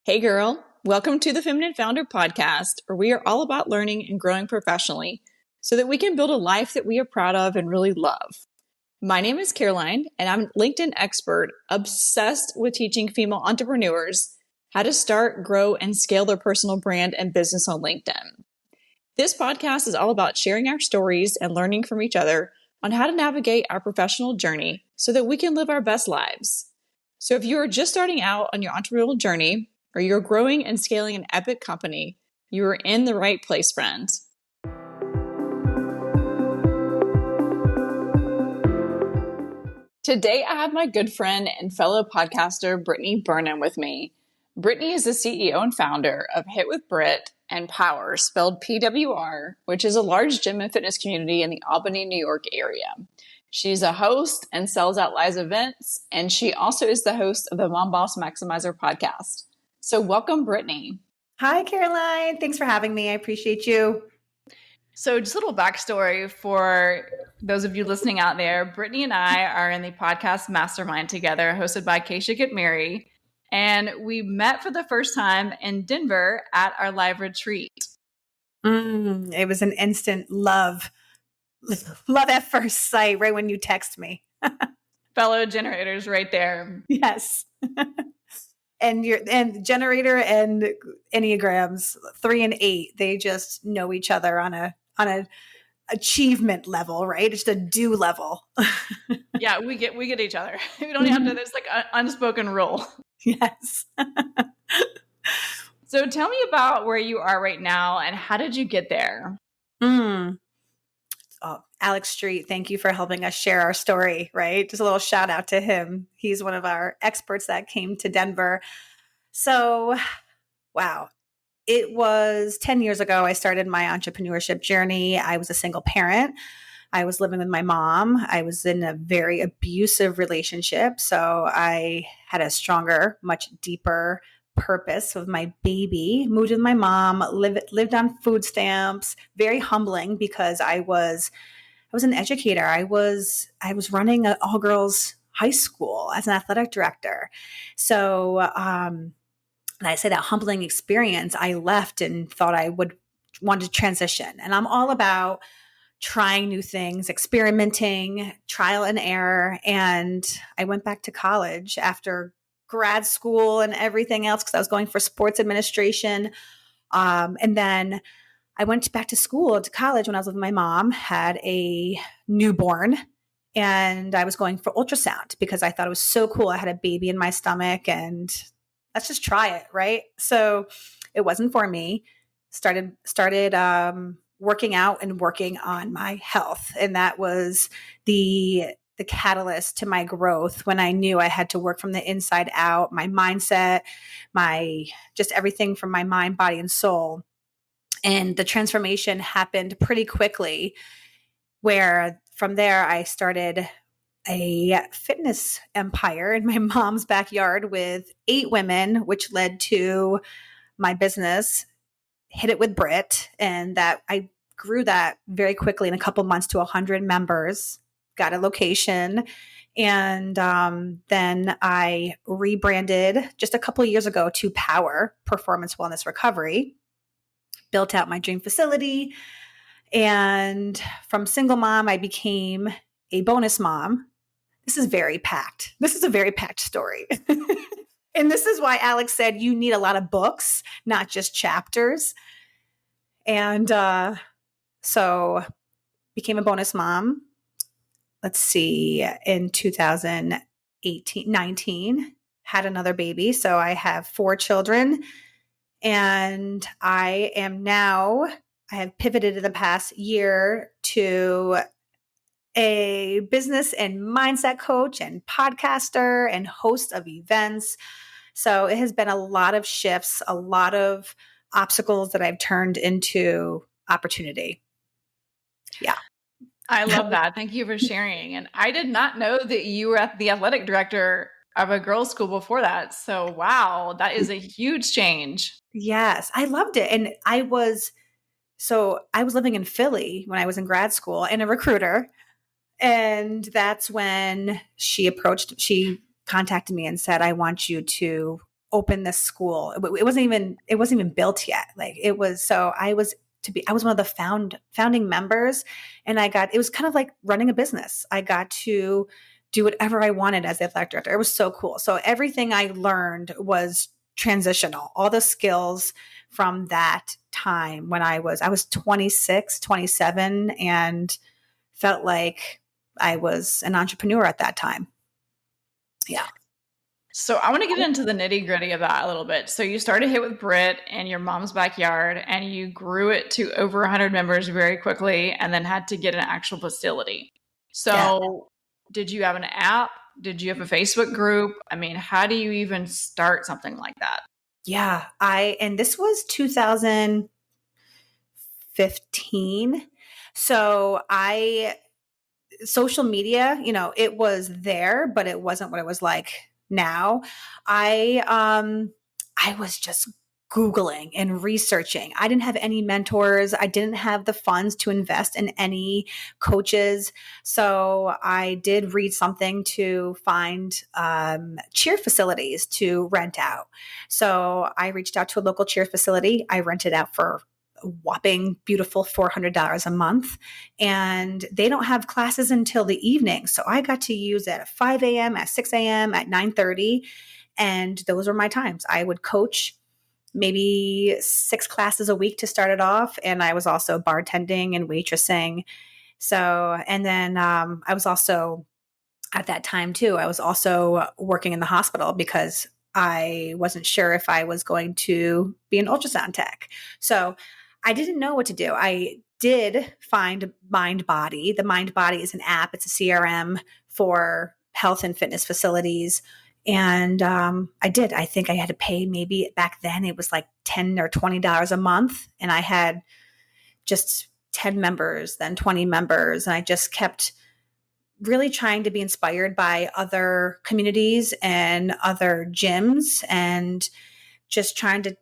Hey girl, welcome to the Feminine Founder Podcast, where we are all about learning and growing professionally so that we can build a life that we are proud of and really love. My name is Caroline, and I'm a LinkedIn expert obsessed with teaching female entrepreneurs how to start, grow, and scale their personal brand and business on LinkedIn. This podcast is all about sharing our stories and learning from each other on how to navigate our professional journey so that we can live our best lives. So if you are just starting out on your entrepreneurial journey, or you're growing and scaling an epic company, you are in the right place, friends. Today, I have my good friend and fellow podcaster, Brittany Burnham, with me. Brittany is the CEO and founder of Hitt with Britt and Power, spelled PWR, which is a large gym and fitness community in the Albany, New York area. She's a host and sells out live events, and she also is the host of the Momboss Maximizer podcast. So welcome, Brittany. Hi, Caroline. Thanks for having me. I appreciate you. So just a little backstory for those of you listening out there. Brittany and I are in the podcast Mastermind together, hosted by Keisha Get Mary. And we met for the first time in Denver at our live retreat. It was an instant love at first sight, right when you text me. Fellow generators right there. Yes. And generator and Enneagrams 3 and 8, they just know each other on a achievement level, right? It's a do level. Yeah, we get each other. We don't have to. There's like an unspoken rule. Yes. So tell me about where you are right now and how did you get there? Oh, Alex Street, thank you for helping us share our story, right? Just a little shout out to him. He's one of our experts that came to Denver. So, wow. It was 10 years ago I started my entrepreneurship journey. I was a single parent. I was living with my mom. I was in a very abusive relationship. So I had a stronger, much deeper purpose with my baby. Moved with my mom, lived on food stamps. Very humbling because I was an educator. I was running an all girls high school as an athletic director. So and I say that humbling experience, I left and thought I would want to transition. And I'm all about trying new things, experimenting, trial and error. And I went back to college after grad school and everything else because I was going for sports administration. And then I went back to school, to college when I was with my mom, had a newborn, and I was going for ultrasound because I thought it was so cool. I had a baby in my stomach and let's just try it, right? So it wasn't for me. Started working out and working on my health. And that was the catalyst to my growth when I knew I had to work from the inside out, my mindset, just everything from my mind, body, and soul. And the transformation happened pretty quickly, where from there I started a fitness empire in my mom's backyard with 8 women, which led to my business, Hit It with Britt. And that I grew that very quickly in a couple months to 100 members, got a location. And then I rebranded just a couple of years ago to Power, Performance Wellness Recovery, built out my dream facility. And from single mom, I became a bonus mom. This is very packed. This is a very packed story. And this is why Alex said you need a lot of books, not just chapters. And so became a bonus mom. Let's see, in 19, had another baby. So I have 4 children. And I have pivoted in the past year to a business and mindset coach and podcaster and host of events. So it has been a lot of shifts, a lot of obstacles that I've turned into opportunity. Yeah. I love that. Thank you for sharing. And I did not know that you were the athletic director of a girls' school before that. So, wow, that is a huge change. Yes, I loved it. And I was living in Philly when I was in grad school and a recruiter. And that's when she contacted me and said, I want you to open this school. It wasn't even built yet. I was one of the founding members, and it was kind of like running a business. I got to do whatever I wanted as the athletic director. It was so cool. So everything I learned was transitional. All the skills from that time when I was 26, 27, and felt like I was an entrepreneur at that time. Yeah. So I want to get into the nitty gritty of that a little bit. So you started Hitt with Britt in your mom's backyard, and you grew it to over 100 members very quickly, and then had to get an actual facility. So Did you have an app? Did you have a Facebook group? I mean, how do you even start something like that? Yeah, and this was 2015. So social media, it was there, but it wasn't what it was like now. I was just Googling and researching. I didn't have any mentors. I didn't have the funds to invest in any coaches. So I did read something to find cheer facilities to rent out. So I reached out to a local cheer facility. I rented out for a whopping beautiful $400 a month. And they don't have classes until the evening. So I got to use it at 5 a.m., at 6 a.m., at 9:30. And those were my times. I would coach maybe 6 classes a week to start it off. And I was also bartending and waitressing. So, and then I was also, at that time too, I was also working in the hospital because I wasn't sure if I was going to be an ultrasound tech. So I didn't know what to do. I did find MindBody. The MindBody is an app. It's a CRM for health and fitness facilities. And I did. I think I had to pay, maybe back then it was like $10 or $20 a month. And I had just 10 members, then 20 members. And I just kept really trying to be inspired by other communities and other gyms, and just trying to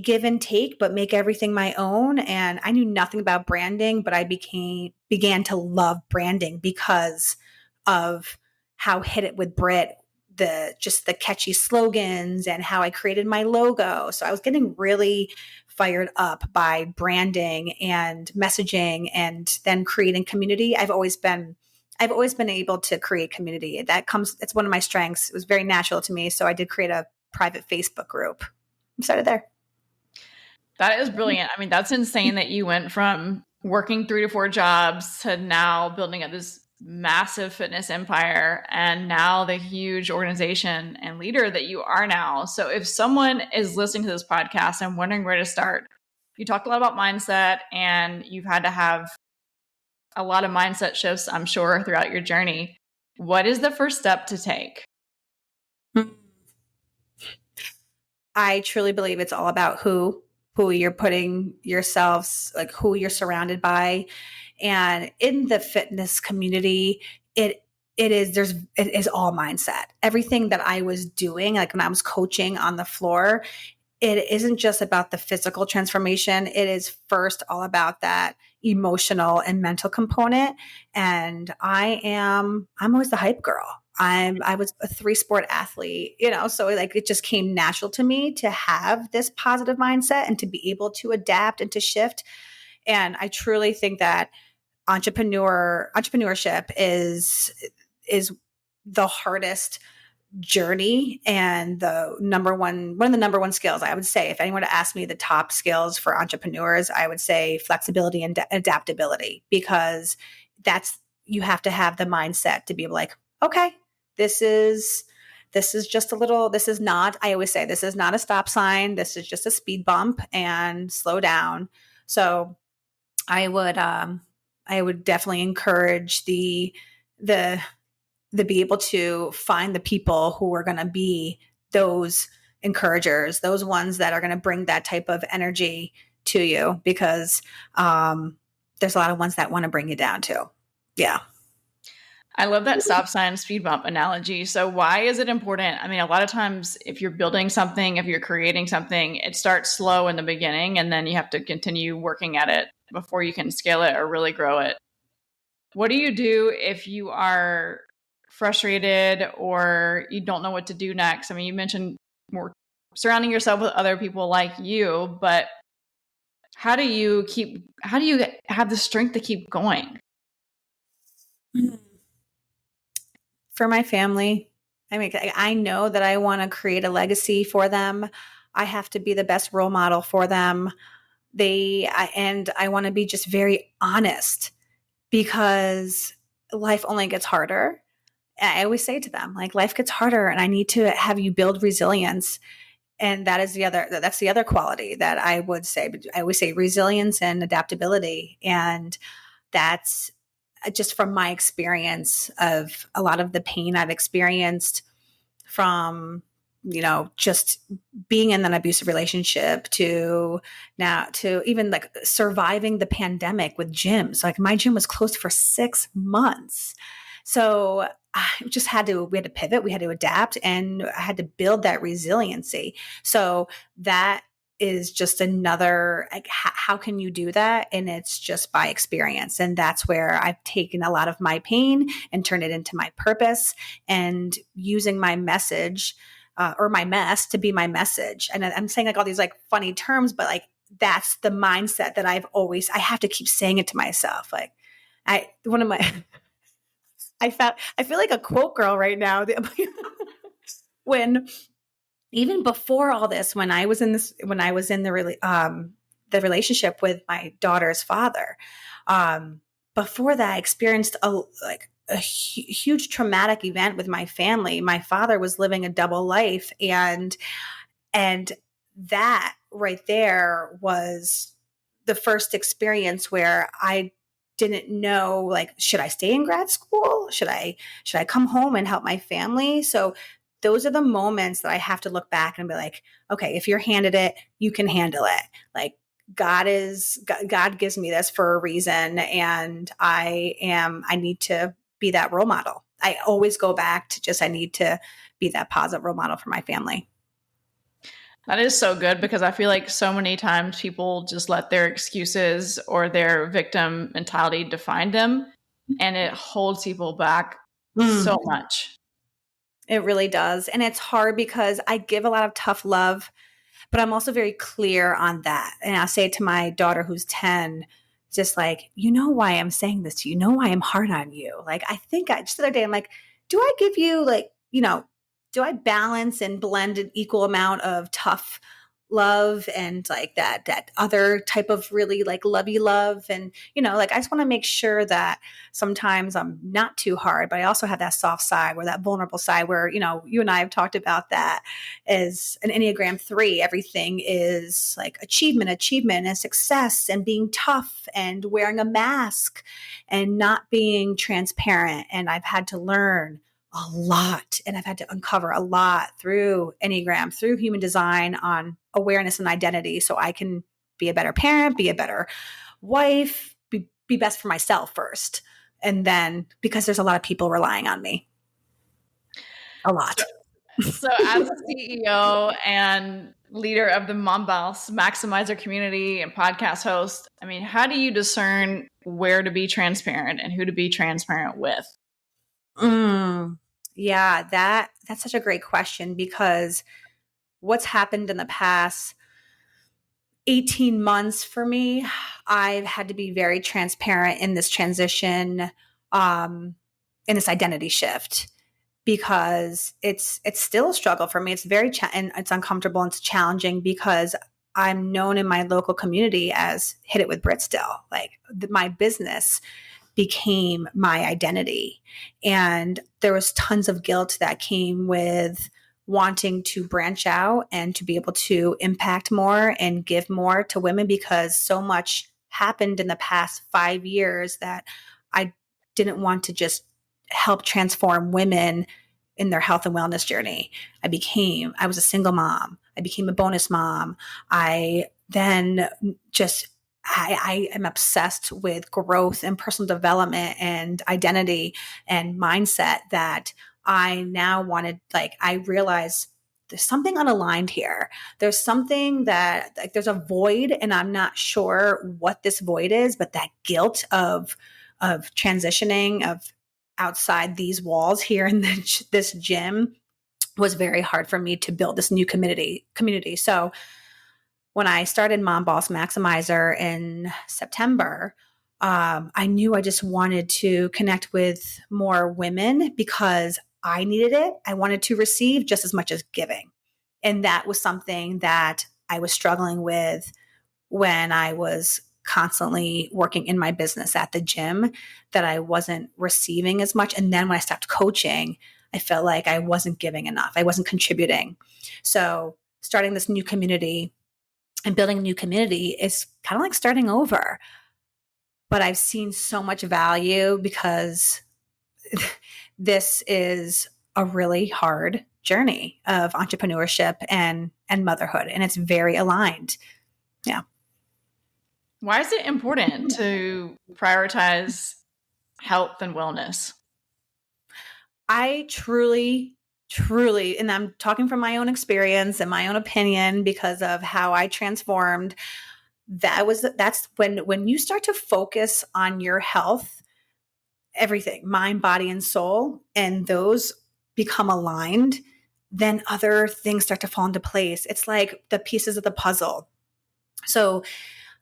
give and take, but make everything my own. And I knew nothing about branding, but I began to love branding because of how Hit It with Britt, just the catchy slogans and how I created my logo. So I was getting really fired up by branding and messaging, and then creating community. I've always been able to create community. It's one of my strengths. It was very natural to me. So I did create a private Facebook group. I started there. That is brilliant. I mean, that's insane that you went from working 3 to 4 jobs to now building up this massive fitness empire, and now the huge organization and leader that you are now. So if someone is listening to this podcast and wondering where to start, you talked a lot about mindset, and you've had to have a lot of mindset shifts, I'm sure, throughout your journey. What is the first step to take? I truly believe it's all about who you're putting yourselves, like who you're surrounded by. And in the fitness community, it is all mindset. Everything that I was doing, like when I was coaching on the floor, it isn't just about the physical transformation. It is first all about that emotional and mental component. And I'm always the hype girl. I was a 3-sport athlete, so like it just came natural to me to have this positive mindset and to be able to adapt and to shift. And I truly think that entrepreneurship is the hardest journey, and one of the number one skills. I would say, if anyone were to ask me the top skills for entrepreneurs, I would say flexibility and adaptability, because you have to have the mindset to be like, okay, this is just I always say, this is not a stop sign. This is just a speed bump, and slow down. So I would definitely encourage the be able to find the people who are going to be those encouragers, those ones that are going to bring that type of energy to you, because there's a lot of ones that want to bring you down too. Yeah. I love that stop sign speed bump analogy. So why is it important? I mean, a lot of times if you're building something, if you're creating something, it starts slow in the beginning, and then you have to continue working at it before you can scale it or really grow it. What do you do if you are frustrated or you don't know what to do next? I mean, you mentioned more surrounding yourself with other people like you, but how do you have the strength to keep going? For my family, I mean, I know that I want to create a legacy for them. I have to be the best role model for them. And I want to be just very honest, because life only gets harder. I always say to them, like, life gets harder and I need to have you build resilience. And that's the other quality that I would say. I always say resilience and adaptability. And that's just from my experience of a lot of the pain I've experienced from, just being in an abusive relationship to now to even like surviving the pandemic with gyms. Like my gym was closed for 6 months. So we had to pivot, we had to adapt, and I had to build that resiliency. So that is just another, like, how can you do that? And it's just by experience. And that's where I've taken a lot of my pain and turned it into my purpose, and using my message or my mess to be my message. And I'm saying like all these like funny terms, but like that's the mindset that I have to keep saying it to myself. Like I feel like a quote girl right now. When even before all this, when I was in the relationship with my daughter's father, before that, I experienced a huge traumatic event with my family. My father was living a double life, and that right there was the first experience where I didn't know, like, should I stay in grad school? Should I come home and help my family? So those are the moments that I have to look back and be like, okay, if you're handed it, you can handle it. Like God gives me this for a reason. And I need to be that role model. I always go back to I need to be that positive role model for my family. That is so good, because I feel like so many times people just let their excuses or their victim mentality define them, and it holds people back so much. It really does. And it's hard because I give a lot of tough love, but I'm also very clear on that. And I'll say to my daughter who's 10, just like, you know why I'm saying this to you, why I'm hard on you. Like, I think just the other day, I'm like, do I give you do I balance and blend an equal amount of tough love and like that other type of really like lovey love? And, like, I just want to make sure that sometimes I'm not too hard, but I also have that soft side, or that vulnerable side where, you and I have talked about that as an Enneagram 3. Everything is like achievement and success and being tough and wearing a mask and not being transparent. And I've had to learn a lot, and I've had to uncover a lot through Enneagram, through human design, on awareness and identity, so I can be a better parent, be a better wife, be best for myself first. And then, because there's a lot of people relying on me. A lot. So as a CEO and leader of the Momboss Maximizer community and podcast host, I mean, how do you discern where to be transparent and who to be transparent with? Yeah, that's such a great question, because what's happened in the past 18 months for me, I've had to be very transparent in this transition, in this identity shift, because it's still a struggle for me. It's and it's uncomfortable and it's challenging, because I'm known in my local community as Hit It with Britt still. Like my business became my identity. And there was tons of guilt that came with wanting to branch out and to be able to impact more and give more to women, because so much happened in the past 5 years that I didn't want to just help transform women in their health and wellness journey. I was a single mom. I became a bonus mom. I am obsessed with growth and personal development and identity and mindset, that I now wanted, I realized there's something unaligned here. There's something that, like, there's a void, and I'm not sure what this void is, but that guilt of transitioning, of outside these walls here in this gym, was very hard for me to build this new community. So when I started Momboss Maximizer in September, I knew I just wanted to connect with more women because I needed it. I wanted to receive just as much as giving. And that was something that I was struggling with when I was constantly working in my business at the gym, that I wasn't receiving as much. And then when I stopped coaching, I felt like I wasn't giving enough. I wasn't contributing. So starting this new community and building a new community is kind of like starting over. But I've seen so much value because this is a really hard journey of entrepreneurship and motherhood. And it's very aligned. Yeah. Why is it important to prioritize health and wellness? I truly, and I'm talking from my own experience and my own opinion because of how I transformed. That's when you start to focus on your health, everything, mind, body, and soul, and those become aligned, then other things start to fall into place. It's like the pieces of the puzzle. So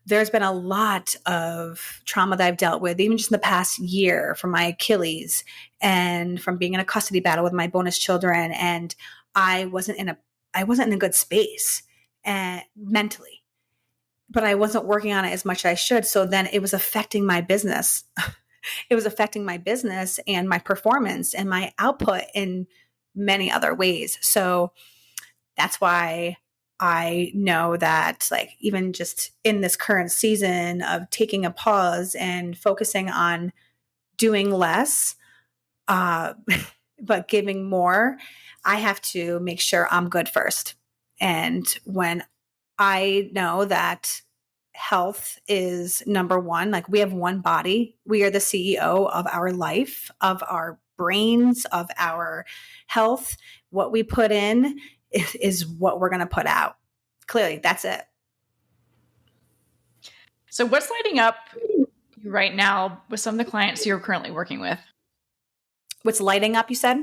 there's been a lot of trauma that I've dealt with, even just in the past year, from my Achilles and from being in a custody battle with my bonus children. And I wasn't in a good space mentally, but I wasn't working on it as much as I should. So then it was affecting my business. It was affecting my business and my performance and my output in many other ways. So that's why I know that, like, even just in this current season of taking a pause and focusing on doing less, but giving more, I have to make sure I'm good first. And when I know that health is number one, like, we have one body, we are the CEO of our life, of our brains, of our health. What we put in is what we're going to put out. Clearly, that's it. So what's lighting up right now with some of the clients you're currently working with? What's lighting up, you said?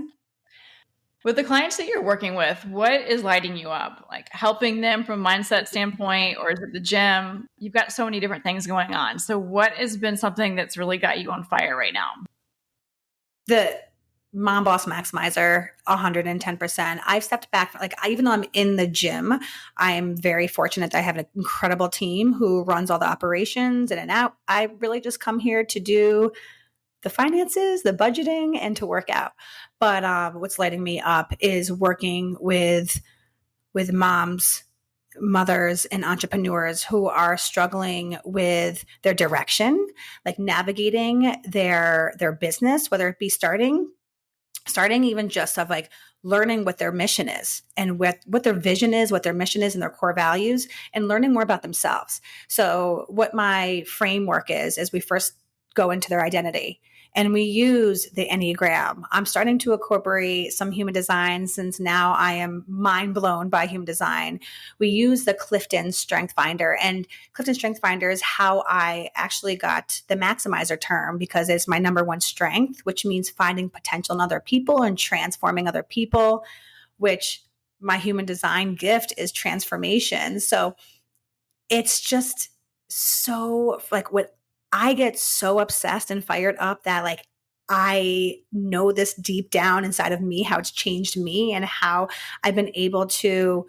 With the clients that you're working with, what is lighting you up? Like helping them from a mindset standpoint, or is it the gym? You've got so many different things going on. So what has been something that's really got you on fire right now? The Momboss Maximizer, 110%. I've stepped back. Like, even though I'm in the gym, I am very fortunate that I have an incredible team who runs all the operations in and out. I really just come here to do the finances, the budgeting, and to work out. But what's lighting me up is working with moms, mothers, and entrepreneurs who are struggling with their direction, like navigating their business, whether it be starting even just of like learning what their mission is and what their vision is, what their mission is, and their core values, and learning more about themselves. So what my framework is we first go into their identity, and we use the Enneagram. I'm starting to incorporate some human design, since now I am mind blown by human design. We use the Clifton Strength Finder, and Clifton Strength Finder is how I actually got the maximizer term, because it's my number one strength, which means finding potential in other people and transforming other people, which my human design gift is transformation. So it's just so, like, what I get so obsessed and fired up that, like, I know this deep down inside of me, how it's changed me and how I've been able to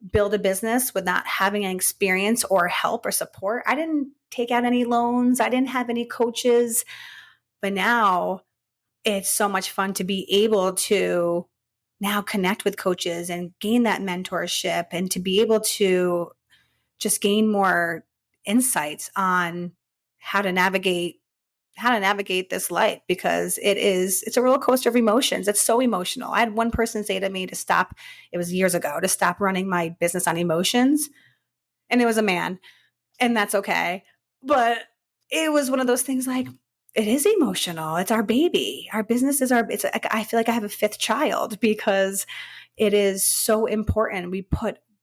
build a business with not having an experience or help or support. I didn't take out any loans. I didn't have any coaches, but now it's so much fun to be able to now connect with coaches and gain that mentorship, and to be able to just gain more insights on how to navigate this life, because it's a roller coaster of emotions. It's so emotional. I had one person say to me to stop, it was years ago, to stop running my business on emotions. And it was a man, and that's okay. But it was one of those things, like, it is emotional. It's our baby. Our business is I feel like I have a fifth child, because it is so important. We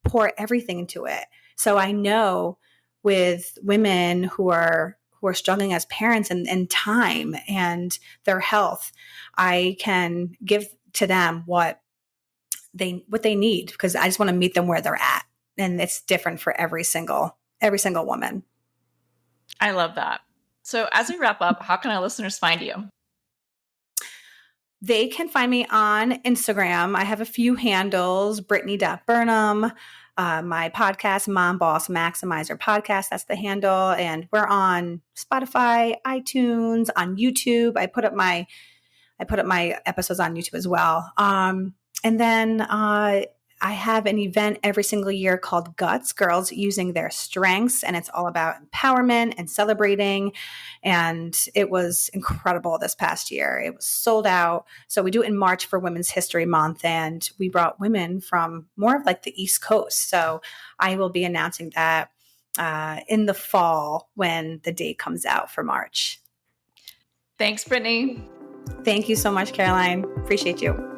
pour everything into it. So I know with women who are struggling as parents and time and their health, I can give to them what what they need, because I just want to meet them where they're at. And it's different for every single woman. I love that. So as we wrap up, how can our listeners find you? They can find me on Instagram. I have a few handles, Brittany.Burnham. My podcast, Momboss Maximizer Podcast, that's the handle. And we're on Spotify, iTunes, on YouTube. I put up my episodes on YouTube as well. And then I have an event every single year called Guts, Girls Using Their Strengths. And it's all about empowerment and celebrating. And it was incredible this past year. It was sold out. So we do it in March for Women's History Month. And we brought women from more of like the East Coast. So I will be announcing that in the fall when the date comes out for March. Thanks, Brittany. Thank you so much, Caroline. Appreciate you.